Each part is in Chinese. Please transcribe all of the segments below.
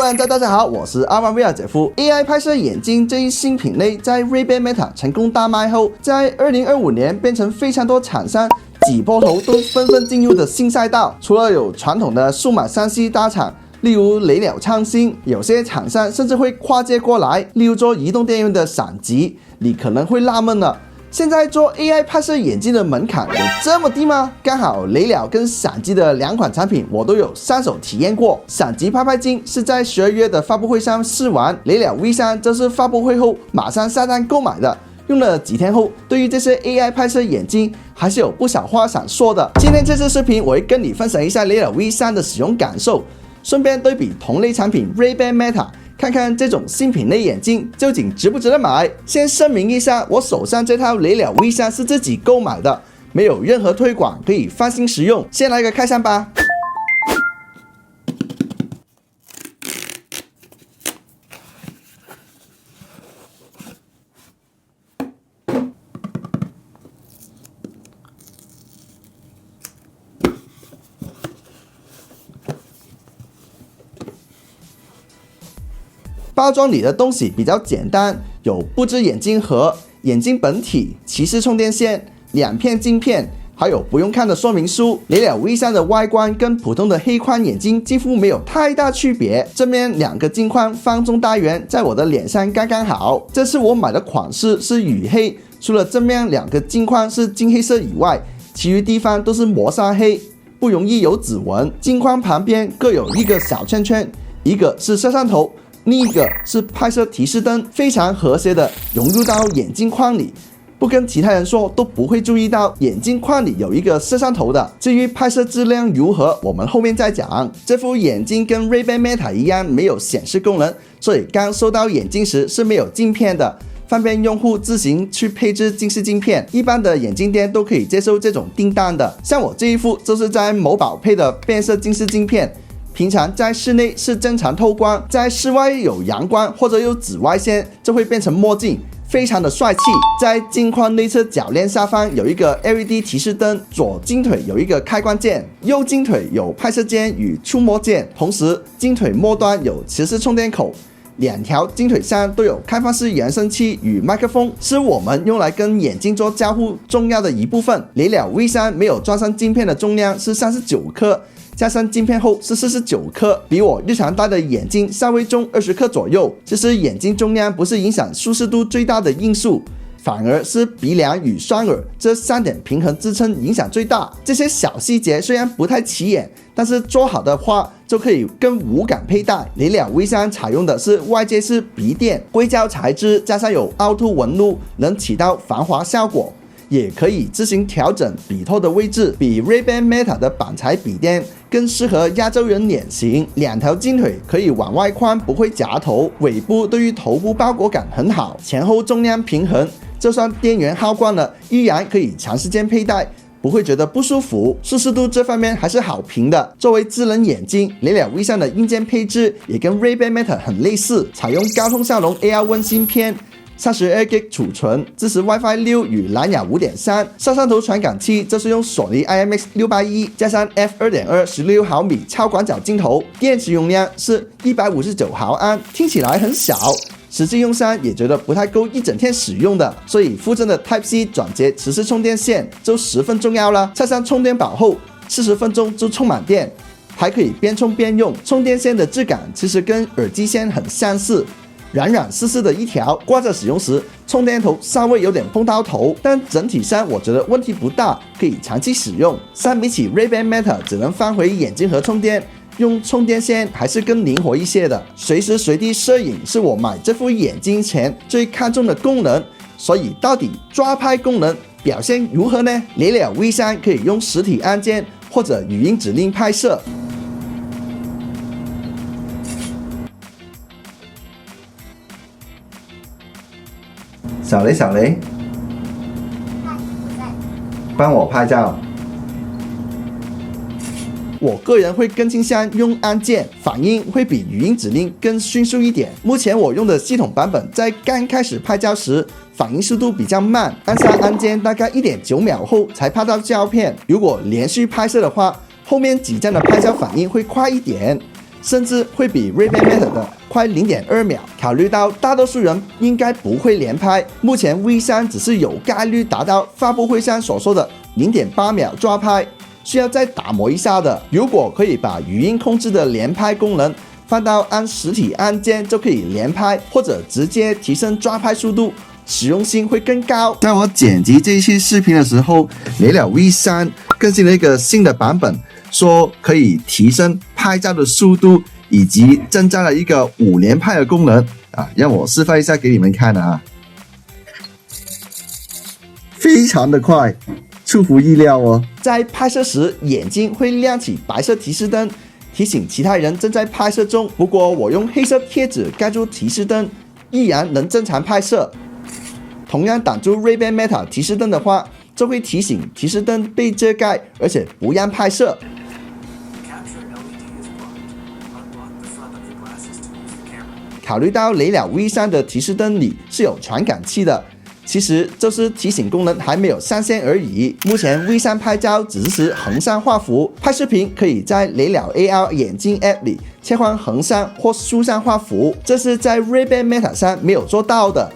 玩家大家好，我是阿万威尔姐夫。AI 拍摄眼镜这一新品类在 Ray-Ban Meta 成功大卖后，在2025年变成非常多厂商挤破头都纷纷进入的新赛道。除了有传统的数码3C大厂，例如雷鸟创新，有些厂商甚至会跨界过来，例如做移动电源的闪极。你可能会纳闷了。现在做 AI 拍摄眼镜的门槛有这么低吗？刚好雷鸟跟闪极的两款产品我都有上手体验过。闪极拍拍镜是在12月的发布会上试玩，雷鸟 V3则是发布会后马上下单购买的。用了几天后，对于这些 AI 拍摄眼镜还是有不少话想说的。今天这次视频我会跟你分享一下雷鸟 V3的使用感受，顺便对比同类产品 Ray-Ban Meta。看看这种新品类眼镜究竟值不值得买。先声明一下，我手上这套雷鸟 V3是自己购买的，没有任何推广，可以放心使用。先来个开箱吧。包装里的东西比较简单，有布置眼镜盒、眼镜本体、骑士充电线、2片镜片，还有不用看的说明书。雷鸟 V3的外观跟普通的黑框眼镜几乎没有太大区别，正面2个镜框方中大圆，在我的脸上刚刚好。这次我买的款式是雨黑，除了正面2个镜框是金黑色以外，其余地方都是磨砂黑，不容易有指纹。镜框旁边各有1个小圈圈，一个是摄像头，另一个是拍摄提示灯，非常和谐的融入到眼镜框里，不跟其他人说都不会注意到眼镜框里有一个摄像头的。至于拍摄质量如何，我们后面再讲。这副眼镜跟 Ray-Ban Meta 一样没有显示功能，所以刚收到眼镜时是没有镜片的，方便用户自行去配置近视镜片。一般的眼镜店都可以接受这种订单的，像我这一副就是在某宝配的变色近视镜片。平常在室内是正常透光，在室外有阳光或者有紫外线就会变成墨镜，非常的帅气。在镜框内侧铰链下方有一个 LED 提示灯，左镜腿有一个开关键，右镜腿有拍摄键与触摸键，同时镜腿末端有磁石充电口。2条镜腿上都有开放式扬声器与麦克风，是我们用来跟眼镜做交互重要的一部分。雷鸟 V3没有装上镜片的重量是39克，加上镜片后是49克，比我日常戴的眼镜稍微重20克左右。其实眼镜重量不是影响舒适度最大的因素，反而是鼻梁与双耳这3点平衡支撑影响最大。这些小细节虽然不太起眼，但是做好的话就可以更无感佩戴。雷鸟 V3采用的是外接式鼻垫，硅胶材质加上有凹凸纹路，能起到防滑效果，也可以自行调整笔头的位置，比 Ray-Ban Meta 的板材笔垫更适合亚洲人脸型。2条镜腿可以往外宽，不会夹头，尾部对于头部包裹感很好，前后重量平衡，就算电源耗光了，依然可以长时间佩戴，不会觉得不舒服。舒适度这方面还是好评的。作为智能眼镜，雷鸟 V3的硬件配置也跟 Ray-Ban Meta 很类似，采用高通骁龙 A21 芯片，32GB 储存，支持 WiFi 6与蓝牙 5.3。摄像头传感器这是用索尼 IMX681加上 f2.2 16毫米超广角镜头，电池容量是159毫安，听起来很小，实际用上也觉得不太够一整天使用的，所以附赠的 Type-C 转接磁石充电线就十分重要了。插上充电宝后40分钟就充满电，还可以边充边用。充电线的质感其实跟耳机线很相似，软软丝丝的一条，挂着使用时充电头稍微有点碰到头，但整体上我觉得问题不大，可以长期使用。相比起 Ray-Ban Meta 只能放回眼镜盒充电，用充电线还是更灵活一些的。随时随地摄影是我买这副眼镜前最看重的功能，所以到底抓拍功能表现如何呢？雷鸟 V3可以用实体按键或者语音指令拍摄。小雷，小雷，帮我拍照。我个人会更倾向用按键，反应会比语音指令更迅速一点。目前我用的系统版本在刚开始拍照时，反应速度比较慢，按下按键大概1.9秒后才拍到照片。如果连续拍摄的话，后面几张的拍照反应会快一点。甚至会比 Ray-Ban Meta 的快0.2秒。考虑到大多数人应该不会连拍，目前 V3 只是有概率达到发布会上所说的0.8秒抓拍，需要再打磨一下的。如果可以把语音控制的连拍功能放到按实体按键就可以连拍，或者直接提升抓拍速度，实用性会更高。在我剪辑这一期视频的时候，雷鸟 V3 更新了一个新的版本，说可以提升拍照的速度，以及增加了一个5连拍的功能啊，让我示范一下给你们看啊，非常的快，出乎意料哦。在拍摄时，眼睛会亮起白色提示灯，提醒其他人正在拍摄中。不过我用黑色贴纸盖住提示灯，依然能正常拍摄。同样挡住 Ray-Ban Meta 提示灯的话，就会提醒提示灯被遮盖，而且不让拍摄。考虑到雷鸟 V3 的提示灯里是有传感器的，其实就是提醒功能还没有上线而已。目前 V3 拍照只支持横向画幅，拍视频可以在雷鸟 AR 眼镜 App 里切换横向或竖向画幅，这是在 Ray-Ban Meta 上没有做到的。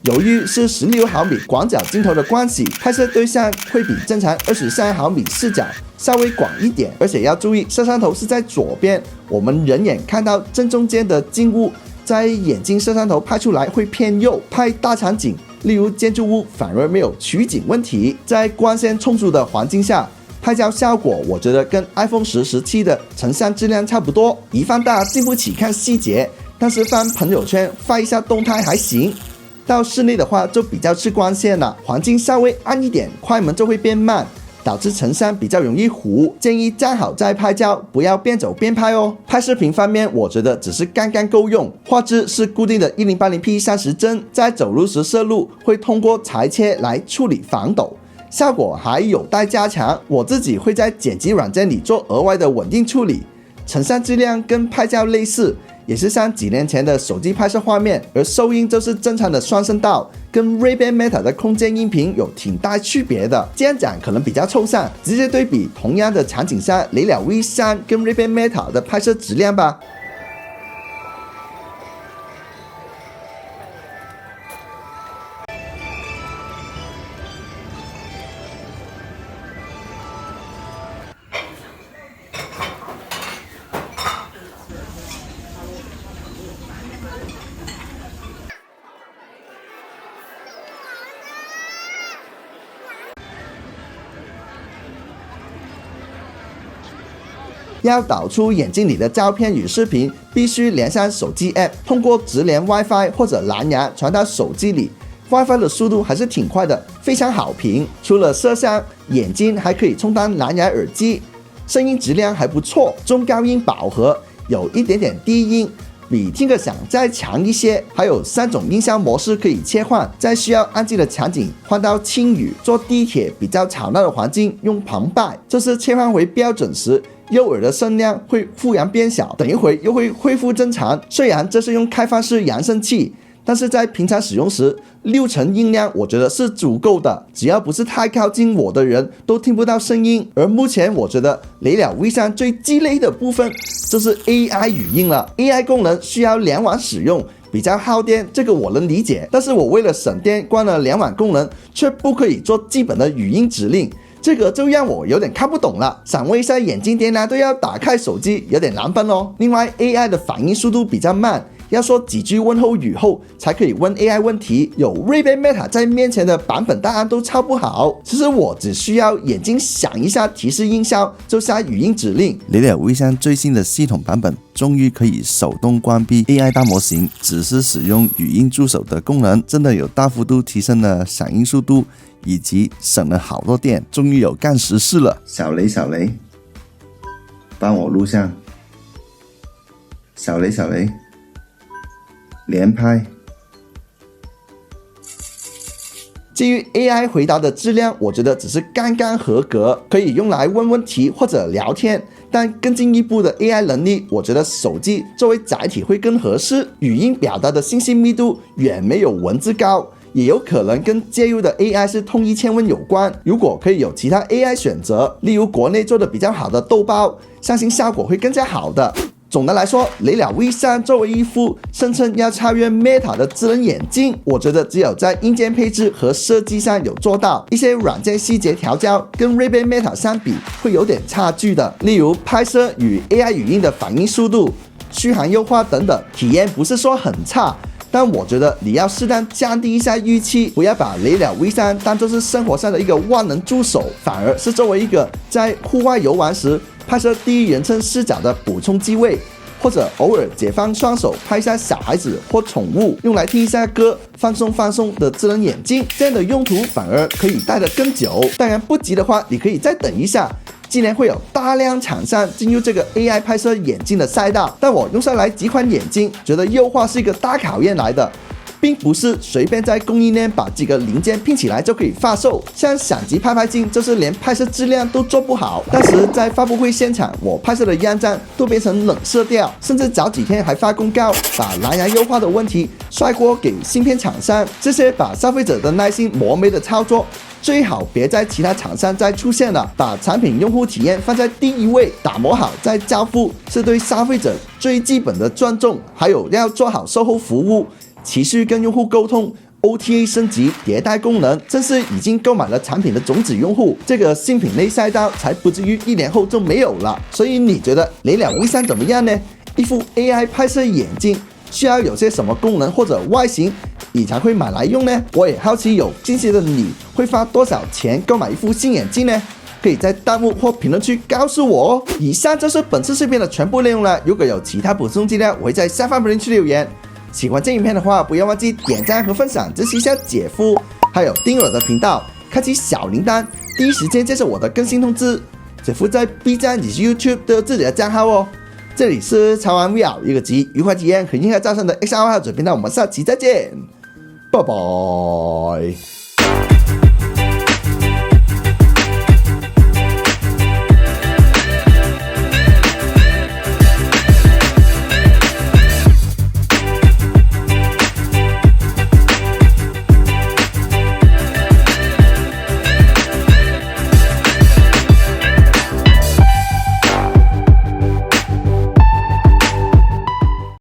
由于是16毫米广角镜头的关系，拍摄对象会比正常23毫米视角稍微广一点，而且要注意摄像头是在左边，我们人眼看到正中间的静物，在眼睛摄像头拍出来会偏右。拍大场景，例如建筑物，反而没有取景问题。在光线充足的环境下，拍照效果我觉得跟 iPhone 10、17的成像质量差不多。一放大经不起看细节，但是放朋友圈发一下动态还行。到室内的话就比较吃光线了，环境稍微暗一点，快门就会变慢，导致成像比较容易糊。建议站好再拍照，不要边走边拍哦。拍视频方面，我觉得只是刚刚够用，画质是固定的 1080p 30帧，在走路时摄入会通过裁切来处理防抖，效果还有待加强。我自己会在剪辑软件里做额外的稳定处理，成像质量跟拍照类似，也是像几年前的手机拍摄画面，而收音就是正常的双声道，跟 Ray-Ban Meta 的空间音频有挺大区别的。这样讲可能比较抽象，直接对比同样的场景下雷鸟 V3 跟 Ray-Ban Meta 的拍摄质量吧。要导出眼镜里的照片与视频，必须连上手机 App， 通过直连 WiFi 或者蓝牙传到手机里。WiFi 的速度还是挺快的，非常好评。除了摄像，眼镜还可以充当蓝牙耳机，声音质量还不错，中高音饱和，有一点点低音，比听个响再强一些。还有3种音效模式可以切换，在需要安静的场景换到轻语，坐地铁比较吵闹的环境用旁白，这是切换回标准时，右耳的声量会忽然变小，等一会又会恢复正常。虽然这是用开放式扬声器，但是在平常使用时，6成音量我觉得是足够的，只要不是太靠近我的人都听不到声音。而目前我觉得雷鸟 V3 最鸡肋的部分就是 AI 语音了。AI 功能需要联网使用，比较耗电，这个我能理解，但是我为了省电关了联网功能，却不可以做基本的语音指令，这个就让我有点看不懂了。闪威赛眼镜店呢都要打开手机，有点难办哦。另外 AI 的反应速度比较慢，要说几句问候语后才可以问 AI 问题，有 Ray-Ban Meta 在面前的版本答案都超不好。其实我只需要眼睛响一下提示音效，就下语音指令。雷鸟 V3 最新的系统版本终于可以手动关闭 AI 大模型，只是使用语音助手的功能，真的有大幅度提升了响应速度，以及省了好多电，终于有干实事了。小雷，帮我录像。小雷，连拍。至于 AI 回答的质量，我觉得只是刚刚合格，可以用来问问题或者聊天。但更进一步的 AI 能力，我觉得手机作为载体会更合适。语音表达的信息密度远没有文字高，也有可能跟介入的 AI 是同一千问有关。如果可以有其他 AI 选择，例如国内做的比较好的豆包，相信效果会更加好的。总的来说，雷鸟 V3 作为一副声称要超越 Meta 的智能眼镜，我觉得只有在硬件配置和设计上有做到，一些软件细节调教跟 Ray-Ban Meta 相比会有点差距的，例如拍摄与 AI 语音的反应速度、续航优化等等，体验不是说很差。但我觉得你要适当降低一下预期，不要把雷鸟 V3 当作是生活上的一个万能助手，反而是作为一个在户外游玩时拍摄第一人称视角的补充机位，或者偶尔解放双手拍一下小孩子或宠物，用来听一下歌放松放松的智能眼镜，这样的用途反而可以戴得更久。当然不急的话，你可以再等一下。今年会有大量厂商进入这个 AI 拍摄眼镜的赛道，但我用下来几款眼镜，觉得优化是一个大考验来的，并不是随便在供应链把几个零件拼起来就可以发售。像相机拍拍镜，就是连拍摄质量都做不好。当时在发布会现场，我拍摄的样张都变成冷色调，甚至早几天还发公告把蓝牙优化的问题甩锅给芯片厂商。这些把消费者的耐心磨没的操作，最好别在其他厂商再出现了。把产品用户体验放在第一位，打磨好再交付，是对消费者最基本的尊重。还有要做好售后服务，持续跟用户沟通。OTA 升级迭代功能，正是已经购买了产品的种子用户，这个新品类赛道才不至于1年后就没有了。所以你觉得雷鸟 V3 怎么样呢？一副 AI 拍摄眼镜需要有些什么功能或者外形你才会买来用呢？我也好奇有近视的你会花多少钱购买一副新眼镜呢？可以在弹幕或评论区告诉我哦。以上就是本次视频的全部内容了。如果有其他补充资料，我会在下方评论区留言。喜欢这影片的话，不要忘记点赞和分享，支持一下姐夫，还有订阅我的频道，开启小铃铛，第一时间接受我的更新通知。姐夫在 B 站以及 YouTube 都有自己的账号哦。这里是潮玩 VR， 一个集愉快体验和硬核招生的 XR 爱好者频道，我们下期再见，拜拜。